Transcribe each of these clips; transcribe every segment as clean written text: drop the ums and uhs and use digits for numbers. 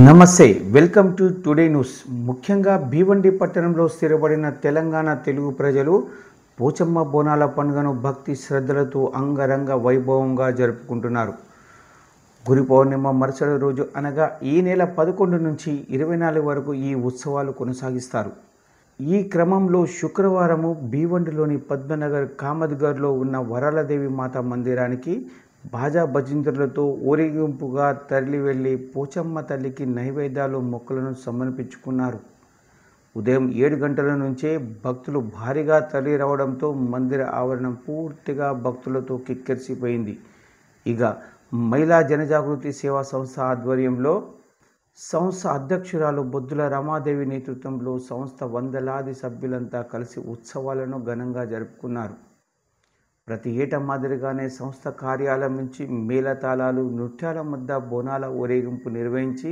నమస్తే, welcome to today news. ముఖ్యంగా భీవండి పట్టణంలో స్థిరపడిన తెలంగాణ తెలుగు ప్రజలు పోచమ్మ బోనాల పండుగను భక్తి శ్రద్ధలతో అంగరంగ వైభవంగా జరుపుకుంటున్నారు. గురి పౌర్ణిమ మరుసటి రోజు అనగా ఈ నెల 11 నుంచి 24 వరకు ఈ ఉత్సవాలు కొనసాగిస్తారు. ఈ క్రమంలో శుక్రవారము భీవండిలోని పద్మనగర్ కామద్గర్లో ఉన్న వరాలదేవి మాత మందిరానికి బాజా భజంత్రులతో ఊరేగింపుగా తరలి వెళ్లి పోచమ్మ తల్లికి నైవేద్యాలు మొక్కలను సమర్పించుకున్నారు. ఉదయం 7 గంటల నుంచే భక్తులు భారీగా తరలి రావడంతో మందిర ఆవరణం పూర్తిగా భక్తులతో కిక్కిరిసిపోయింది. ఇక మహిళా జనజాగృతి సేవా సంస్థ ఆధ్వర్యంలో సంస్థ అధ్యక్షురాలు బొద్దుల రమాదేవి నేతృత్వంలో సంస్థ వందలాది సభ్యులంతా కలిసి ఉత్సవాలను ఘనంగా జరుపుకున్నారు. ప్రతి ఏటా మాదిరిగానే సంస్థ కార్యాలయం నుంచి మేళతాళాలు, నృత్యాల మధ్య బోనాల ఊరేగింపు నిర్వహించి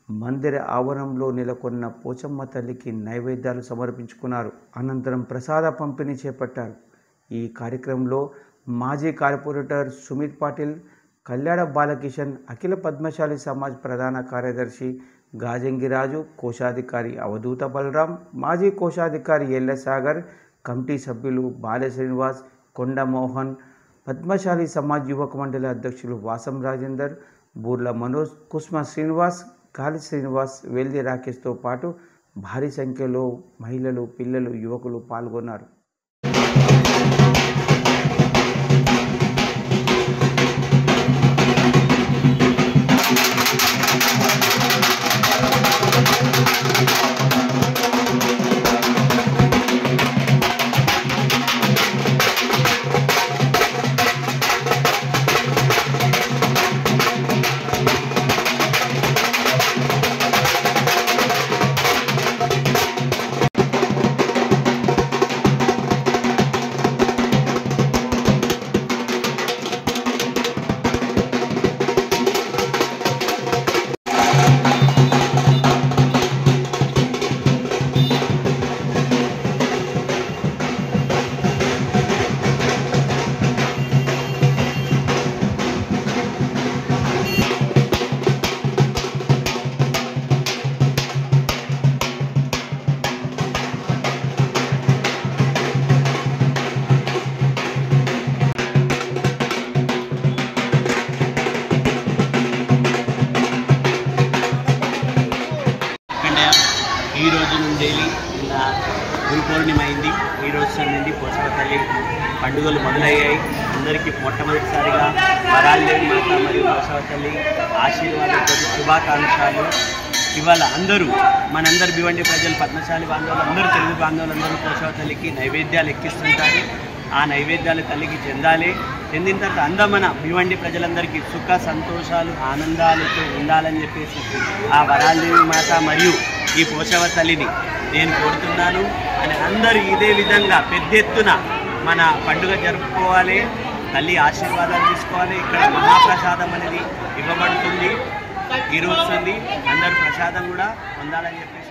మందిర ఆవరణంలో నెలకొన్న పోచమ్మ తల్లికి నైవేద్యాలు సమర్పించుకున్నారు. అనంతరం ప్రసాద పంపిణీ చేపట్టారు. ఈ కార్యక్రమంలో మాజీ కార్పొరేటర్ సుమిత్ పాటిల్, కళ్యాణ బాలకిషన్, అఖిల పద్మశాలి సమాజ్ ప్రధాన కార్యదర్శి గాజంగిరాజు, కోశాధికారి అవధూత బలరాం, మాజీ కోశాధికారి ఎల్ల సాగర్, కమిటీ సభ్యులు బాలె శ్రీనివాస్, కొండ మోహన్, పద్మశాలి సమాజ్ యువక మండలి అధ్యక్షులు వాసం రాజేందర్, బూర్ల మనోజ్, కుస్మ శ్రీనివాస్, గాలి శ్రీనివాస్, వెల్ది రాకేష్తో పాటు భారీ సంఖ్యలో మహిళలు, పిల్లలు, యువకులు పాల్గొన్నారు. ఈ రోజు నుండి గురు పౌర్ణిమ అయింది. ఈ రోజు నుండి పోచమ్మ తల్లి పండుగలు మొదలయ్యాయి. అందరికీ మొట్టమొదటిసారిగా వరాలదేవి మాత మరియు పోచమ్మ తల్లి ఆశీర్వాదంతో శుభాకాంక్షలు. ఇవాళ మనందరు భివండి ప్రజలు, పద్మశాలి బాంధవులు, అందరూ తెలుగు బాంధవులందరూ పోచమ్మ తల్లికి నైవేద్యాలు ఎక్కిస్తుంటారు. ఆ నైవేద్యాలు తల్లికి చెందిన తర్వాత మన భివండి ప్రజలందరికీ సుఖ సంతోషాలు ఆనందాలతో ఉండాలని చెప్పేసి ఆ వరాలదేవి మాత మరియు ఈ పోచమ్మ తల్లిని నేను కోరుతున్నాను. అని అందరూ ఇదే విధంగా పెద్ద ఎత్తున మన పండుగ జరుపుకోవాలి, తల్లి ఆశీర్వాదాలు తీసుకోవాలి. ఇక్కడ మహాప్రసాదం అనేది ఇవ్వబడుతుంది. ఈరోజు అందరూ ప్రసాదం కూడా పొందాలని చెప్పేసి